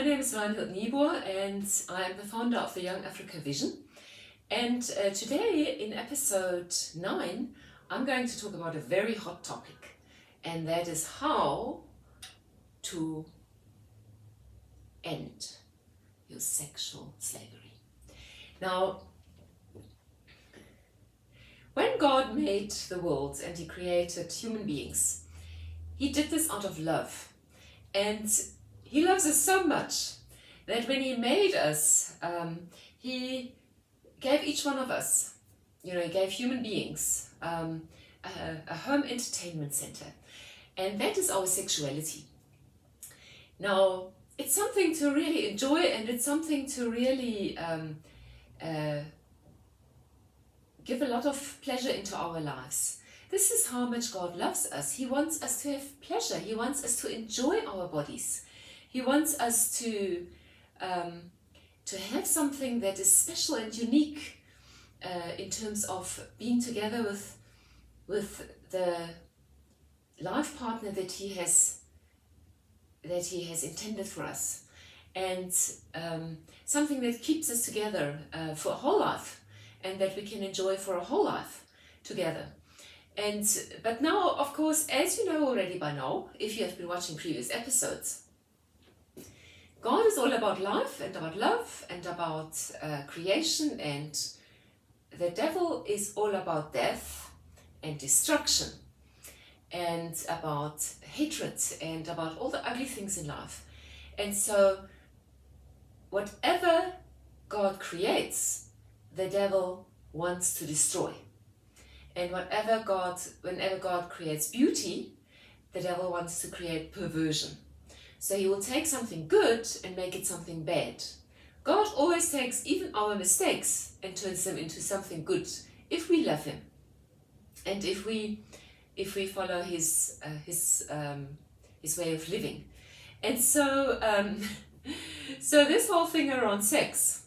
my name is Reinhild Niebuhr and I'm the founder of the Young Africa Vision. And today in episode 9, I'm going to talk about a very hot topic, and that is how to end your sexual slavery. Now, when God made the world and He created human beings, He did this out of love. And He loves us so much that when He made us, He gave each one of us, He gave human beings a home entertainment center. And that is our sexuality. Now, it's something to really enjoy, and it's something to really give a lot of pleasure into our lives. This is how much God loves us. He wants us to have pleasure. He wants us to enjoy our bodies. He wants us to have something that is special and unique in terms of being together with the life partner that He has intended for us, and something that keeps us together for a whole life, and that we can enjoy for a whole life together. But now, of course, as you know already by now, if you have been watching previous episodes, God is all about life and about love and about creation, and the devil is all about death and destruction and about hatred and about all the ugly things in life. And so whatever God creates, the devil wants to destroy. And whenever God creates beauty, the devil wants to create perversion. So he will take something good and make it something bad. God always takes even our mistakes and turns them into something good if we love Him and if we follow His way of living. And so so this whole thing around sex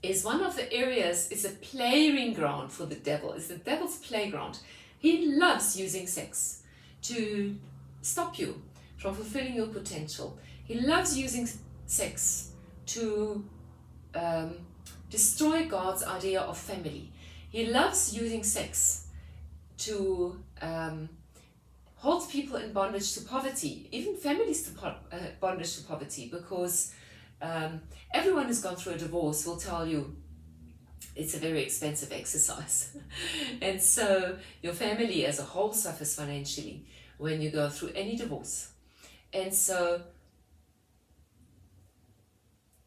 is one of the areas, is a playing ground for the devil. It's the devil's playground. He loves using sex to stop you from fulfilling your potential. He loves using sex to destroy God's idea of family. He loves using sex to hold people in bondage to poverty, even families to bondage to poverty, because everyone who's gone through a divorce will tell you it's a very expensive exercise. And so your family as a whole suffers financially when you go through any divorce. And so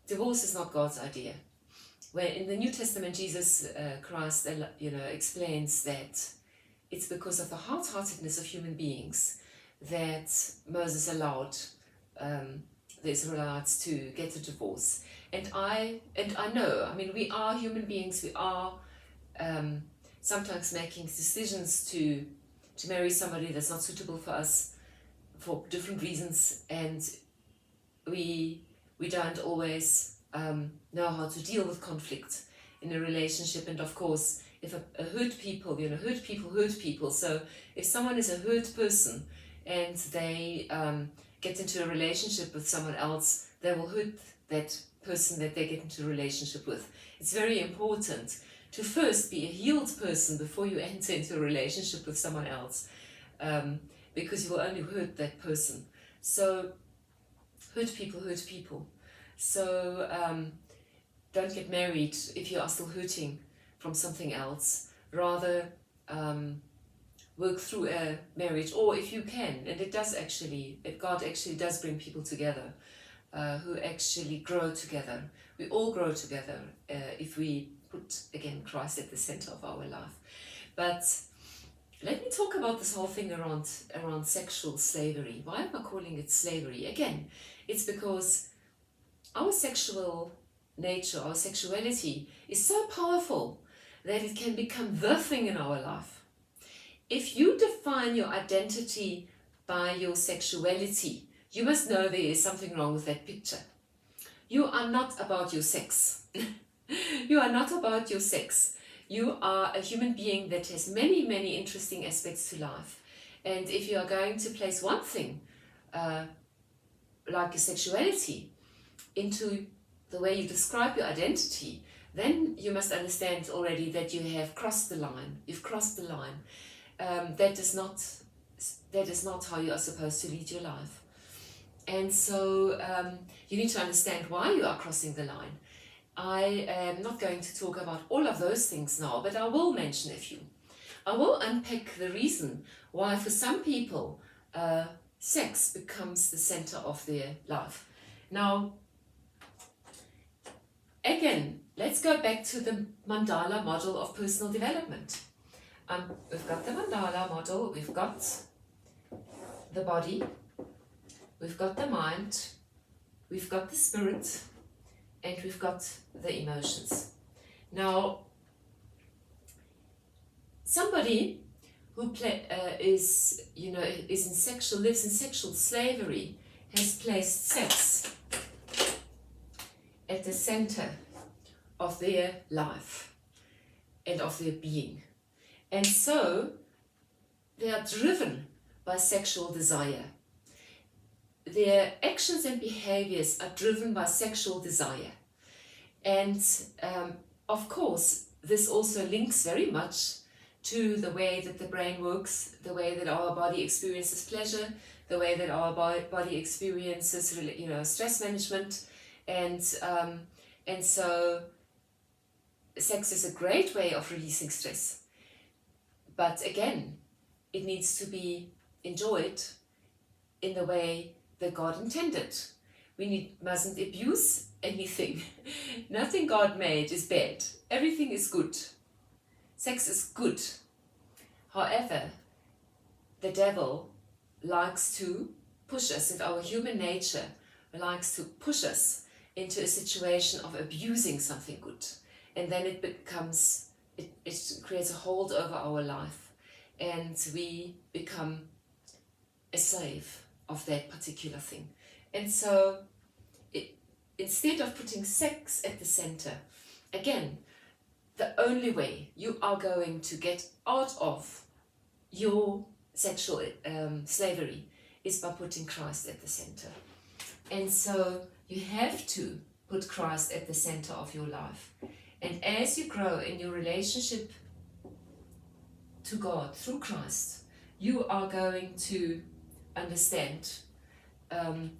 divorce is not God's idea. Where in the New Testament, Jesus Christ explains that it's because of the hard-heartedness of human beings that Moses allowed the Israelites to get a divorce. And I know, we are human beings. We are sometimes making decisions to marry somebody that's not suitable for us for different reasons, and we don't always know how to deal with conflict in a relationship. And of course, if a hurt people, hurt people. So if someone is a hurt person and they get into a relationship with someone else, they will hurt that person that they get into a relationship with. It's very important to first be a healed person before you enter into a relationship with someone else, because you will only hurt that person. So hurt people. So don't get married if you are still hurting from something else. Rather work through a marriage, or if you can, and God actually does bring people together who actually grow together. We all grow together if we put, again, Christ at the center of our life. But let me talk about this whole thing around sexual slavery. Why am I calling it slavery? Again, it's because our sexual nature, our sexuality is so powerful that it can become the thing in our life. If you define your identity by your sexuality, you must know there is something wrong with that picture. You are not about your sex. You are not about your sex. You are a human being that has many, many interesting aspects to life. And if you are going to place one thing like your sexuality into the way you describe your identity, then you must understand already that you have crossed the line. You've crossed the line. That is not how you are supposed to lead your life. And so you need to understand why you are crossing the line. I am not going to talk about all of those things now, but I will mention a few. I will unpack the reason why for some people sex becomes the center of their life. Now, again, let's go back to the Mandala model of personal development. We've got the Mandala model, we've got the body, we've got the mind, we've got the spirit, and we've got the emotions. Now, somebody who lives in sexual slavery has placed sex at the center of their life and of their being. And so they are driven by sexual desire. Their actions and behaviors are driven by sexual desire. And of course, this also links very much to the way that the brain works, the way that our body experiences pleasure, the way that our body experiences, stress management. And so sex is a great way of releasing stress. But again, it needs to be enjoyed in the way that God intended. We mustn't abuse anything. Nothing God made is bad. Everything is good. Sex is good. However, the devil likes to push us, and our human nature likes to push us into a situation of abusing something good. And then it creates a hold over our life, and we become a slave of that particular thing. And so instead of putting sex at the center, again, the only way you are going to get out of your sexual slavery is by putting Christ at the center. And so you have to put Christ at the center of your life. And as you grow in your relationship to God through Christ, you are going to understand,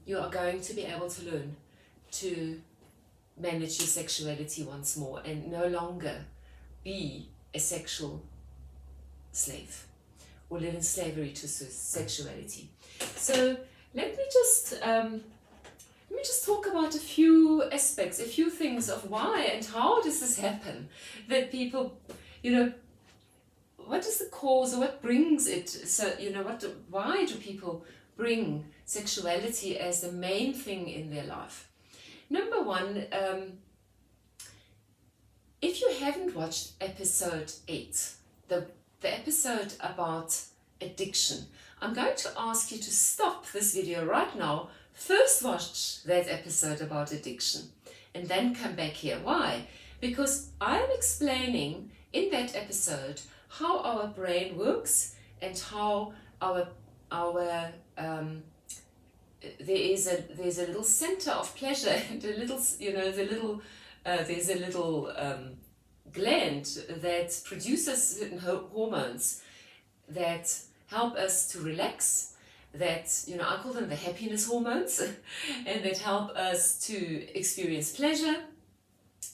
you are going to be able to learn to manage your sexuality once more and no longer be a sexual slave or live in slavery to sexuality. So let me just talk about a few aspects, a few things of why and how does this happen, that people, what is the cause or what brings it? So, why do people bring sexuality as the main thing in their life? Number one, if you haven't watched episode 8, the episode about addiction, I'm going to ask you to stop this video right now, first watch that episode about addiction, and then come back here. Why? Because I'm explaining in that episode how our brain works and how there's a little center of pleasure and there's a little gland that produces certain hormones that help us to relax, that I call them the happiness hormones, and that help us to experience pleasure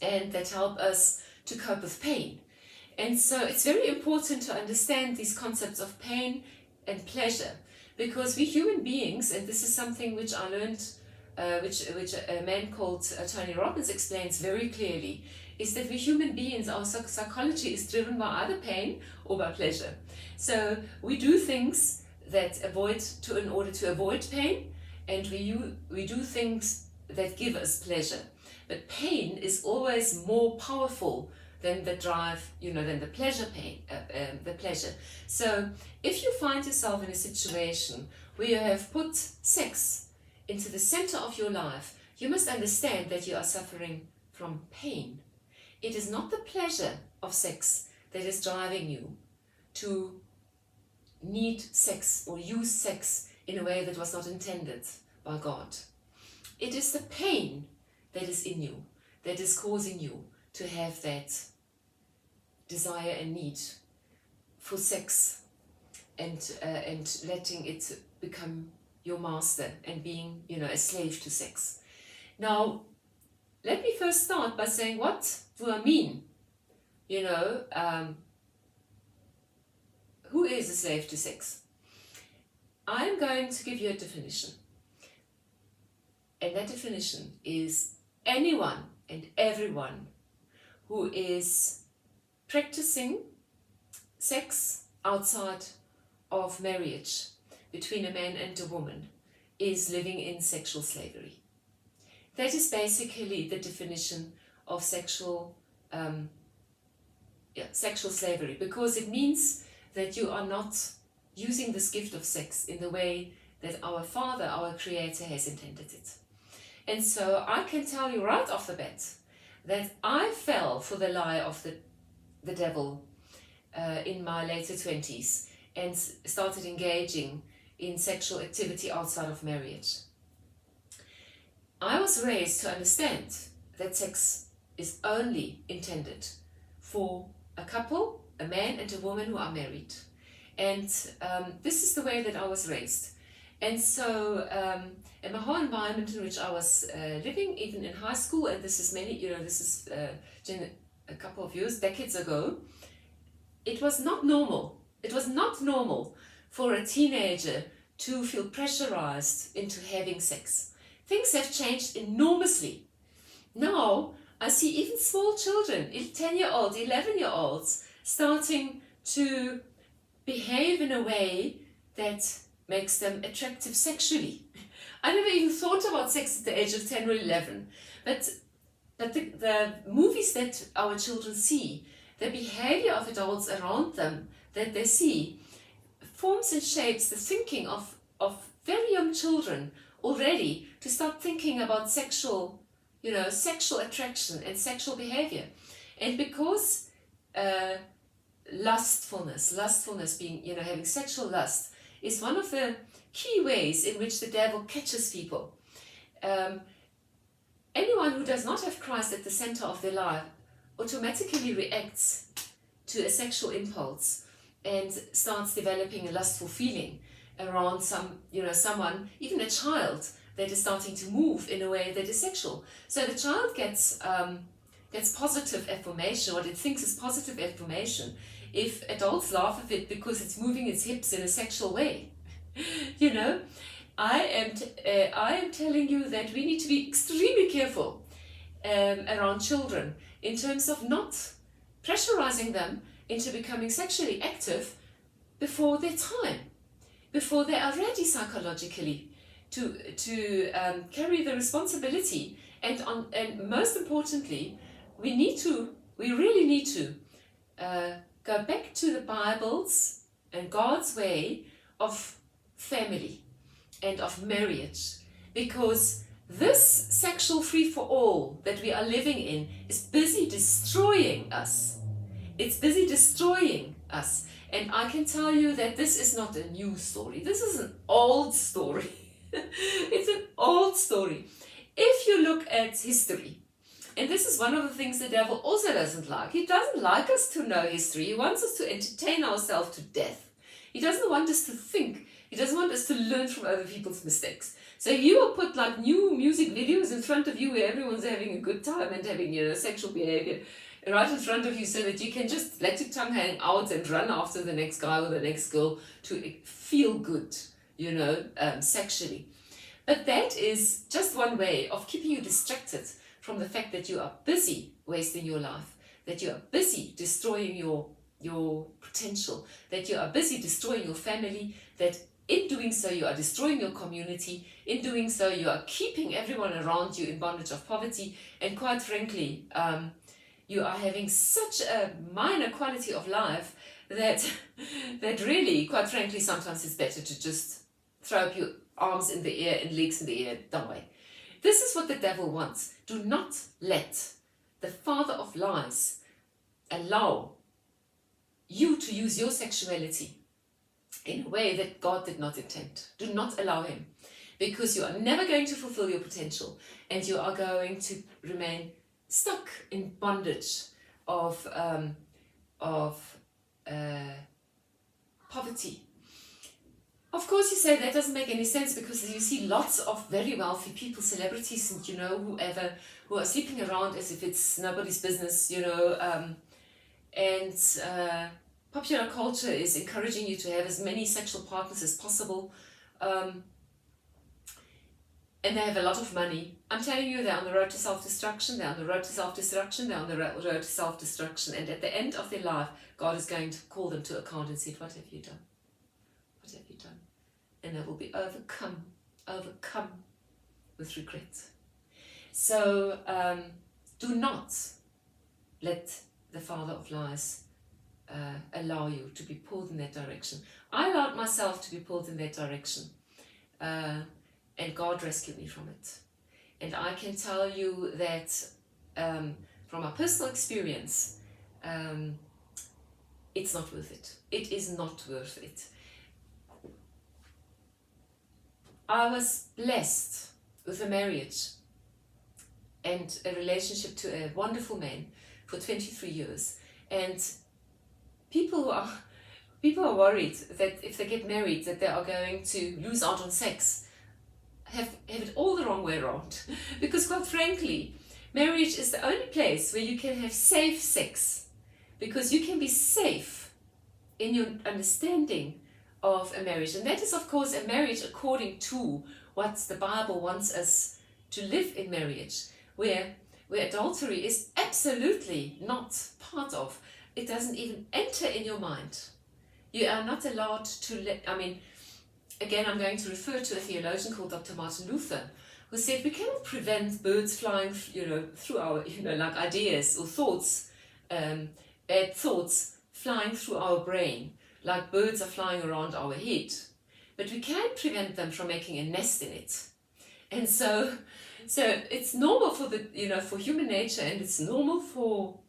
and that help us to cope with pain. And so it's very important to understand these concepts of pain and pleasure, because we human beings, and this is something which I learned, which a man called Tony Robbins explains very clearly, is that we human beings, our psychology is driven by either pain or by pleasure. So we do things that in order to avoid pain, and we do things that give us pleasure. But pain is always more powerful than the drive, than the pleasure. So if you find yourself in a situation where you have put sex into the center of your life, you must understand that you are suffering from pain. It is not the pleasure of sex that is driving you to need sex or use sex in a way that was not intended by God. It is the pain that is in you, that is causing you to have that desire and need for sex, and letting it become your master and being, a slave to sex. Now, let me first start by saying, what do I mean? Who is a slave to sex? I'm going to give you a definition. And that definition is anyone and everyone who is practicing sex outside of marriage between a man and a woman is living in sexual slavery. That is basically the definition of sexual slavery, because it means that you are not using this gift of sex in the way that our Father, our Creator, has intended it. And so I can tell you right off the bat that I fell for the lie of the devil in my later 20s and started engaging in sexual activity outside of marriage. I was raised to understand that sex is only intended for a couple, a man and a woman who are married. And this is the way that I was raised. And so, in my whole environment in which I was living, even in high school, and this is a couple of years, decades ago, it was not normal. It was not normal for a teenager to feel pressurized into having sex. Things have changed enormously. Now, I see even small children, 10-year-olds, 11-year-olds, starting to behave in a way that makes them attractive sexually. I never even thought about sex at the age of 10 or 11. But the movies that our children see, the behavior of adults around them that they see, forms and shapes the thinking of very young children already to start thinking about sexual attraction and sexual behavior. And because lustfulness being, having sexual lust, is one of the key ways in which the devil catches people. Anyone who does not have Christ at the center of their life automatically reacts to a sexual impulse and starts developing a lustful feeling around someone, even a child, that is starting to move in a way that is sexual. So the child gets positive affirmation, what it thinks is positive affirmation, if adults laugh at it because it's moving its hips in a sexual way. I am telling you that we need to be extremely careful around children in terms of not pressurizing them into becoming sexually active before their time, before they are ready psychologically to carry the responsibility. And most importantly, we really need to go back to the Bible's and God's way of family and of marriage, because this sexual free-for-all that we are living in is busy destroying us. It's busy destroying us. And I can tell you that this is not a new story. This is an old story. It's an old story. If you look at history, and this is one of the things the devil also doesn't like. He doesn't like us to know history. He wants us to entertain ourselves to death. He doesn't want us to think. He doesn't want us to learn from other people's mistakes. So you will put like new music videos in front of you where everyone's having a good time and having sexual behavior right in front of you, so that you can just let your tongue hang out and run after the next guy or the next girl to feel good, sexually. But that is just one way of keeping you distracted from the fact that you are busy wasting your life, that you are busy destroying your potential, that you are busy destroying your family, that in doing so you are destroying your community, in doing so you are keeping everyone around you in bondage of poverty, and quite frankly, you are having such a minor quality of life that really, quite frankly, sometimes it's better to just throw up your arms in the air and legs in the air, die. This is what the devil wants. Do not let the father of lies allow you to use your sexuality in a way that God did not intend. Do not allow him. because you are never going to fulfill your potential, and you are going to remain stuck in bondage of poverty. Of course, you say that doesn't make any sense, because you see lots of very wealthy people, celebrities, and whoever, who are sleeping around as if it's nobody's business, and popular culture is encouraging you to have as many sexual partners as possible, and they have a lot of money. I'm telling you, they're on the road to self-destruction, they're on the road to self-destruction, they're on the road to self-destruction, and at the end of their life, God is going to call them to account and say, what have you done? What have you done? And they will be overcome with regret. So do not let the father of lies allow you to be pulled in that direction. I allowed myself to be pulled in that direction, and God rescued me from it. And I can tell you that from my personal experience, it's not worth it. It is not worth it. I was blessed with a marriage and a relationship to a wonderful man for 23 years. And people are worried that if they get married, that they are going to lose out on sex, have it all the wrong way around. Because quite frankly, marriage is the only place where you can have safe sex, because you can be safe in your understanding of a marriage. And that is, of course, a marriage according to what the Bible wants us to live in marriage, where adultery is absolutely not part of. It doesn't even enter in your mind. You are not allowed to again, I'm going to refer to a theologian called Dr. Martin Luther, who said we cannot prevent birds flying, through our, like ideas or thoughts, bad thoughts flying through our brain, like birds are flying around our head. But we can prevent them from making a nest in it. And so it's normal for for human nature, and it's normal for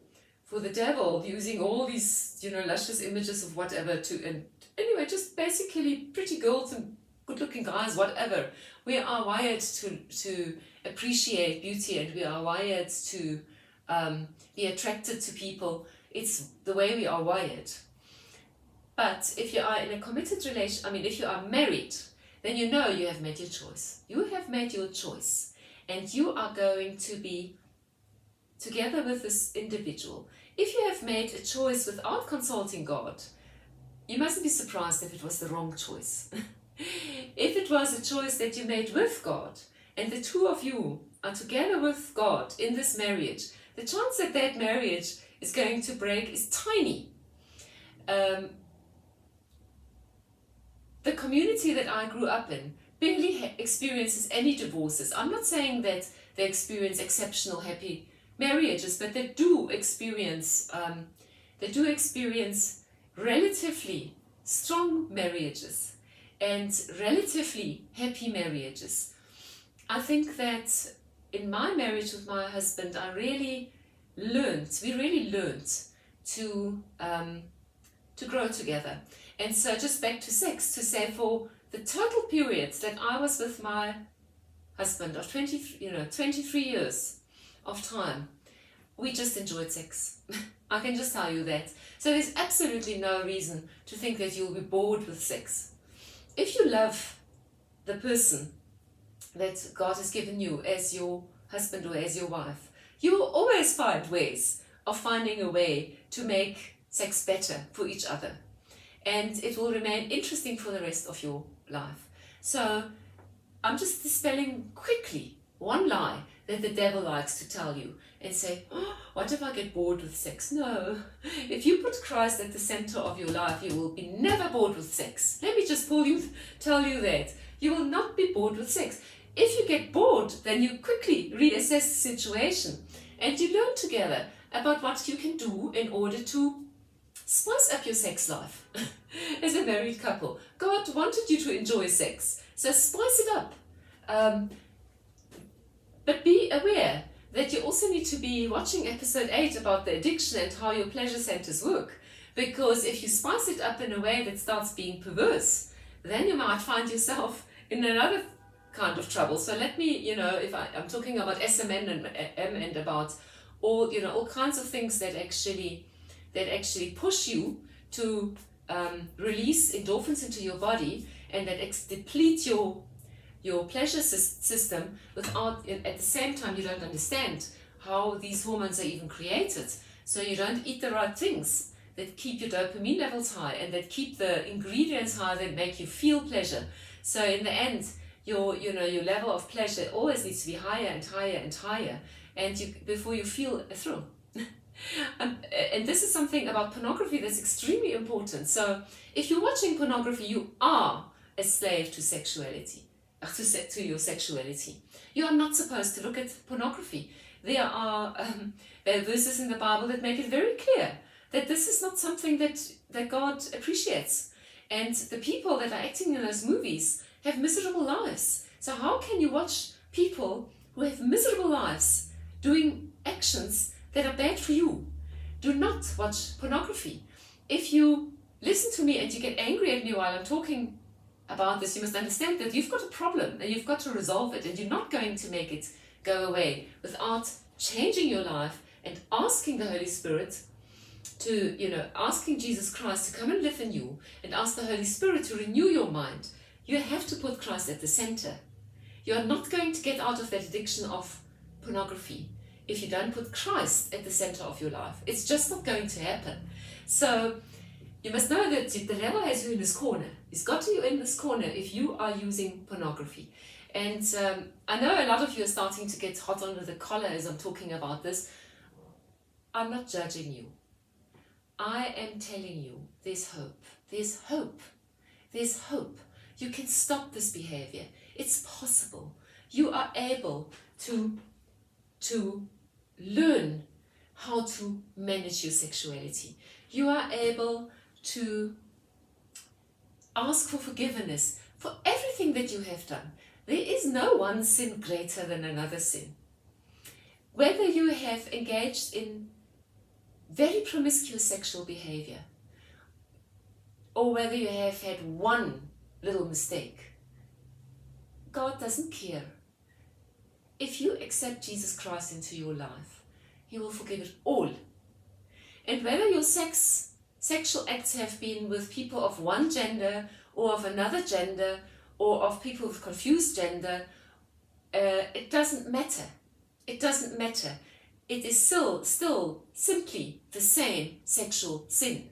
the devil using all these, luscious images of whatever and anyway, just basically pretty girls and good-looking guys, whatever. We are wired to appreciate beauty, and we are wired to be attracted to people. It's the way we are wired. But if you are in a committed relation, if you are married, then you have made your choice. You have made your choice, and you are going to be together with this individual. If you have made a choice without consulting God, you mustn't be surprised if it was the wrong choice. If it was a choice that you made with God, and the two of you are together with God in this marriage, the chance that that marriage is going to break is tiny. The community that I grew up in barely experiences any divorces. I'm not saying that they experience exceptional happy marriages, but they do experience relatively strong marriages and relatively happy marriages. I think that in my marriage with my husband, we really learned to grow together. And so just back to sex, to say for the total periods that I was with my husband of 23 years of time, we just enjoyed sex. I can just tell you that. So there's absolutely no reason to think that you'll be bored with sex. If you love the person that God has given you as your husband or as your wife, you will always find ways of finding a way to make sex better for each other. And it will remain interesting for the rest of your life. So I'm just dispelling quickly one lie that the devil likes to tell you and say, what if I get bored with sex? No. If you put Christ at the center of your life, you will be never bored with sex. Let me just tell you that. You will not be bored with sex. If you get bored, then you quickly reassess the situation and you learn together about what you can do in order to spice up your sex life as a married couple. God wanted you to enjoy sex, so spice it up. But be aware that you also need to be watching episode 8 about the addiction and how your pleasure centers work. Because if you spice it up in a way that starts being perverse, then you might find yourself in another kind of trouble. So let me, if I'm talking about SMN and M and about all, all kinds of things that actually push you to release endorphins into your body and that deplete your pleasure system without, at the same time, you don't understand how these hormones are even created. So you don't eat the right things that keep your dopamine levels high and that keep the ingredients high that make you feel pleasure. So in the end, your level of pleasure always needs to be higher and higher and higher, and before you feel a thrill. And this is something about pornography that's extremely important. So if you're watching pornography, you are a slave to sexuality, to your sexuality. You are not supposed to look at pornography. There are verses in the Bible that make it very clear that this is not something that God appreciates. And the people that are acting in those movies have miserable lives. So how can you watch people who have miserable lives doing actions that are bad for you? Do not watch pornography. If you listen to me and you get angry at me while I'm talking about this, you must understand that you've got a problem and you've got to resolve it, and you're not going to make it go away without changing your life and asking the Holy Spirit to, asking Jesus Christ to come and live in you, and ask the Holy Spirit to renew your mind. You have to put Christ at the center. You are not going to get out of that addiction of pornography if you don't put Christ at the center of your life. It's just not going to happen. So you must know that the devil has you in this corner. He's got you in this corner if you are using pornography. And I know a lot of you are starting to get hot under the collar as I'm talking about this. I'm not judging you. I am telling you there's hope. There's hope. There's hope. You can stop this behavior. It's possible. You are able to learn how to manage your sexuality. You are able to ask for forgiveness for everything that you have done. There is no one sin greater than another sin. Whether you have engaged in very promiscuous sexual behavior, or whether you have had one little mistake, God doesn't care. If you accept Jesus Christ into your life, He will forgive it all. And whether your sexual acts have been with people of one gender or of another gender or of people with confused gender, it doesn't matter. It doesn't matter. It is still simply the same sexual sin.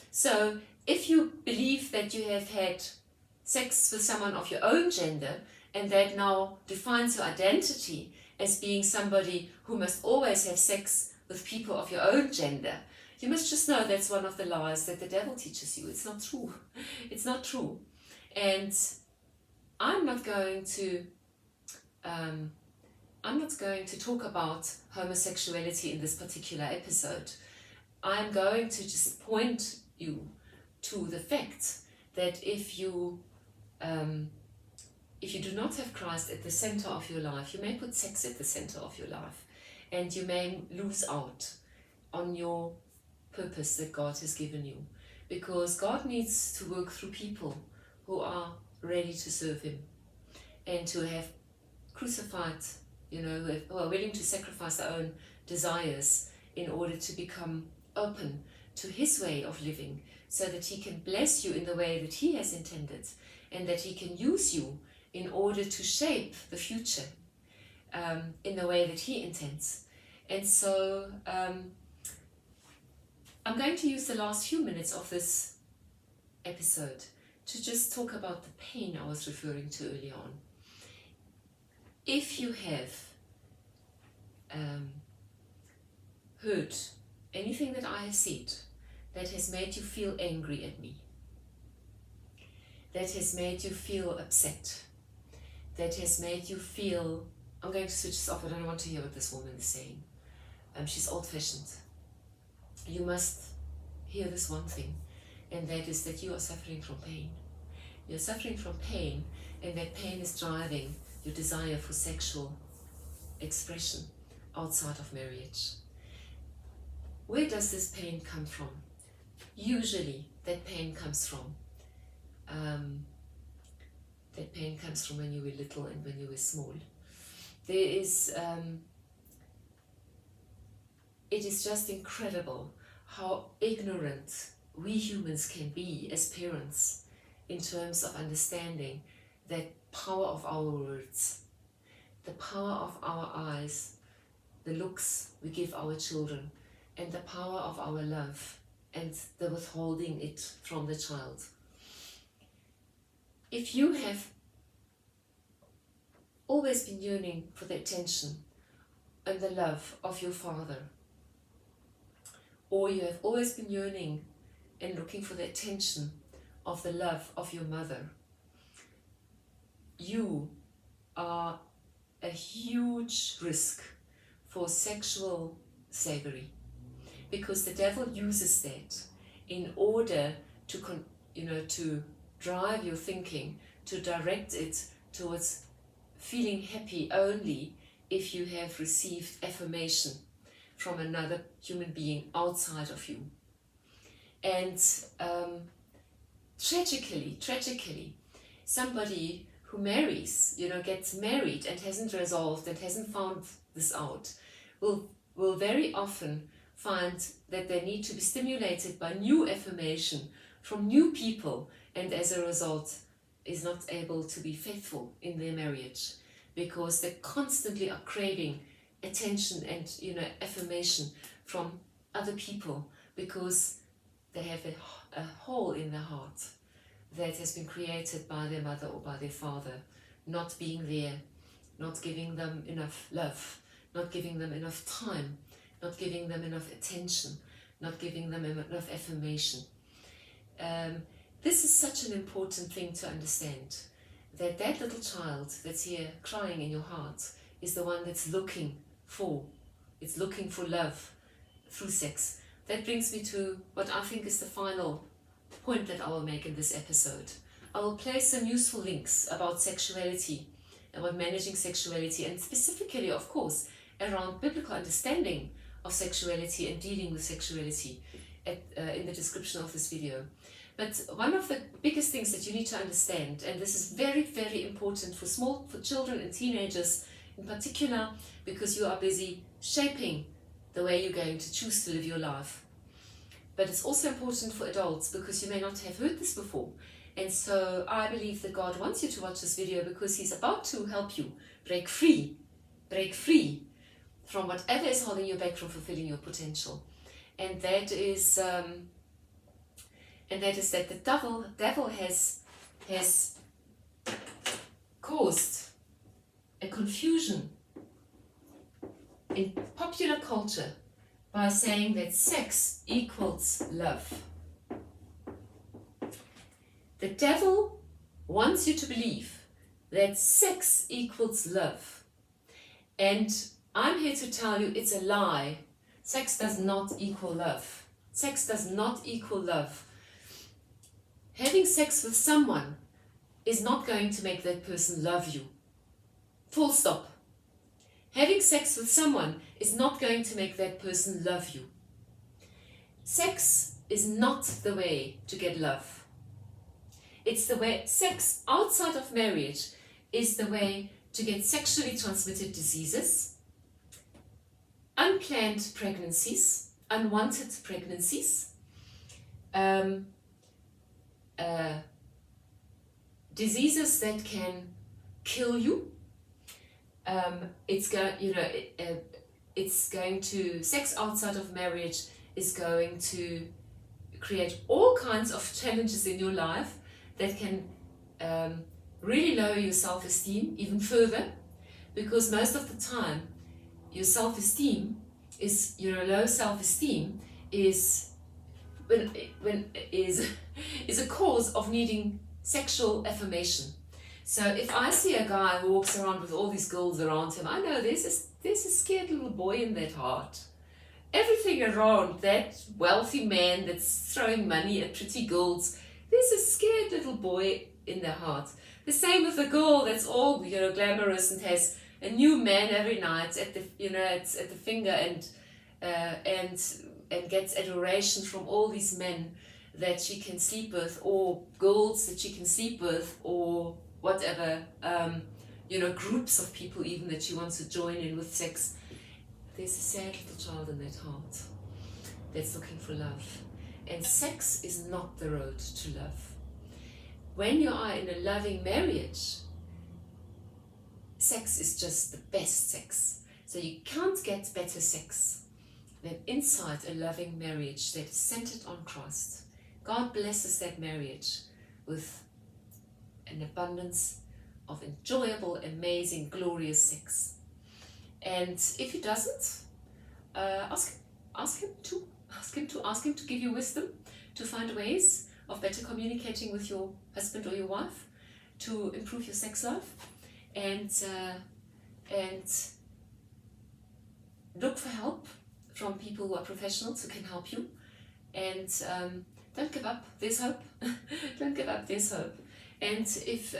So if you believe that you have had sex with someone of your own gender and that now defines your identity as being somebody who must always have sex with people of your own gender, you must just know that's one of the lies that the devil teaches you. It's not true. It's not true. And I'm not going to talk about homosexuality in this particular episode. I'm going to just point you to the fact that if you do not have Christ at the center of your life, you may put sex at the center of your life, and you may lose out on your purpose that God has given you, because God needs to work through people who are ready to serve Him and to have crucified, who are willing to sacrifice their own desires in order to become open to His way of living, so that He can bless you in the way that He has intended, and that He can use you in order to shape the future in the way that He intends. And so I'm going to use the last few minutes of this episode to just talk about the pain I was referring to earlier on. If you have heard anything that I have said that has made you feel angry at me, that has made you feel upset, that has made you feel, I'm going to switch this off, I don't want to hear what this woman is saying. She's old-fashioned. You must hear this one thing, and that is that you are suffering from pain. You're suffering from pain, and that pain is driving your desire for sexual expression outside of marriage. Where does this pain come from? Usually that pain comes from That pain comes from when you were little and when you were small. There is, it is just incredible how ignorant we humans can be as parents in terms of understanding that power of our words, the power of our eyes, the looks we give our children, and the power of our love and the withholding it from the child. If you have always been yearning for the attention and the love of your father, or you have always been yearning and looking for the attention of the love of your mother, you are a huge risk for sexual slavery, because the devil uses that in order to to drive your thinking, to direct it towards feeling happy only if you have received affirmation from another human being outside of you. And tragically, somebody who marries, gets married and hasn't resolved and hasn't found this out, will very often find that they need to be stimulated by new affirmation from new people, and as a result is not able to be faithful in their marriage, because they constantly are craving attention and affirmation from other people, because they have a hole in their heart that has been created by their mother or by their father, not being there, not giving them enough love, not giving them enough time, not giving them enough attention, not giving them enough affirmation. This is such an important thing to understand, that little child that's here crying in your heart is the one that's looking for love through sex. That brings me to what I think is the final point that I will make in this episode. I will place some useful links about sexuality, about managing sexuality, and specifically, of course, around biblical understanding of sexuality and dealing with sexuality in the description of this video. But one of the biggest things that you need to understand, and this is very, very important for children and teenagers in particular, because you are busy shaping the way you're going to choose to live your life. But it's also important for adults, because you may not have heard this before. And so I believe that God wants you to watch this video, because He's about to help you break free from whatever is holding you back from fulfilling your potential. And that is that the devil has caused a confusion in popular culture by saying that sex equals love. The devil wants you to believe that sex equals love. And I'm here to tell you it's a lie. Sex does not equal love. Sex does not equal love. Having sex with someone is not going to make that person love you. Full stop. Having sex with someone is not going to make that person love you. Sex is not the way to get love. It's the way, sex outside of marriage is the way to get sexually transmitted diseases, unplanned pregnancies, unwanted pregnancies, diseases that can kill you. Sex outside of marriage is going to create all kinds of challenges in your life that can really lower your self-esteem even further, because most of the time your self-esteem is, your low self-esteem is a cause of needing sexual affirmation. So if I see a guy who walks around with all these girls around him, I know there's a scared little boy in that heart. Everything around that wealthy man that's throwing money at pretty girls, there's a scared little boy in their heart. The same with the girl that's all glamorous and has a new man every night at the finger and gets adoration from all these men that she can sleep with, or girls that she can sleep with, or whatever, groups of people even that she wants to join in with sex, there's a sad little child in that heart that's looking for love. And sex is not the road to love. When you are in a loving marriage, sex is just the best sex. So you can't get better sex than inside a loving marriage that is centered on Christ. God blesses that marriage with an abundance of enjoyable, amazing, glorious sex. And if he doesn't, ask him to give you wisdom to find ways of better communicating with your husband or your wife to improve your sex life, and look for help from people who are professionals who can help you. And don't give up. There's hope. Don't give up. There's hope. And if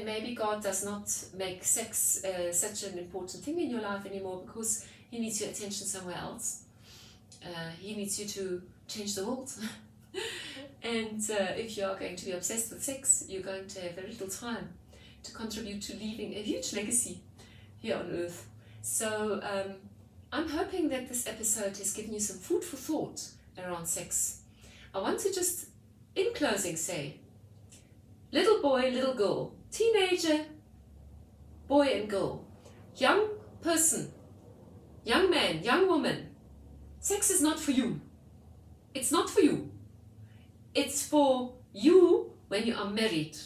maybe God does not make sex such an important thing in your life anymore because He needs your attention somewhere else. He needs you to change the world. And if you are going to be obsessed with sex, you're going to have very little time to contribute to leaving a huge legacy here on earth. So I'm hoping that this episode has given you some food for thought around sex. I want to just, in closing, say, little boy, little girl, teenager, boy and girl, young person, young man, young woman, sex is not for you. It's not for you. It's for you when you are married.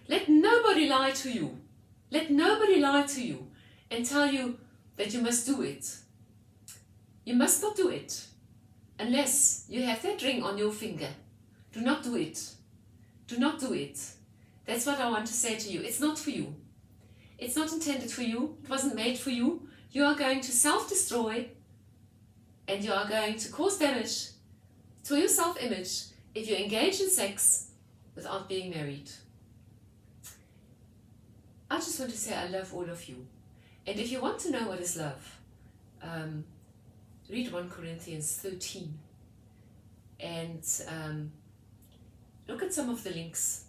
Let nobody lie to you. Let nobody lie to you and tell you that you must do it. You must not do it unless you have that ring on your finger. Do not do it. Do not do it. That's what I want to say to you. It's not for you. It's not intended for you. It wasn't made for you. You are going to self-destroy and you are going to cause damage to your self-image if you engage in sex without being married. I just want to say I love all of you. And if you want to know what is love, read 1 Corinthians 13 and look at some of the links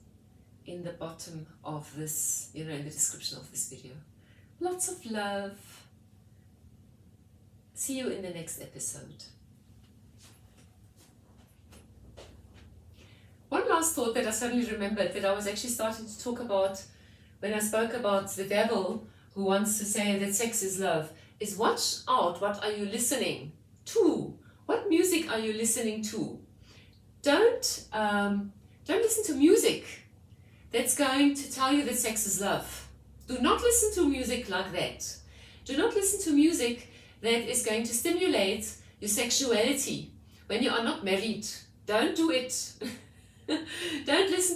in the bottom of this, in the description of this video. Lots of love. See you in the next episode. One last thought that I suddenly remembered that I was actually starting to talk about when I spoke about the devil who wants to say that sex is love, is watch out. What are you listening to? What music are you listening to? Don't listen to music that's going to tell you that sex is love. Do not listen to music like that. Do not listen to music that is going to stimulate your sexuality when you are not married. Don't do it. Don't listen to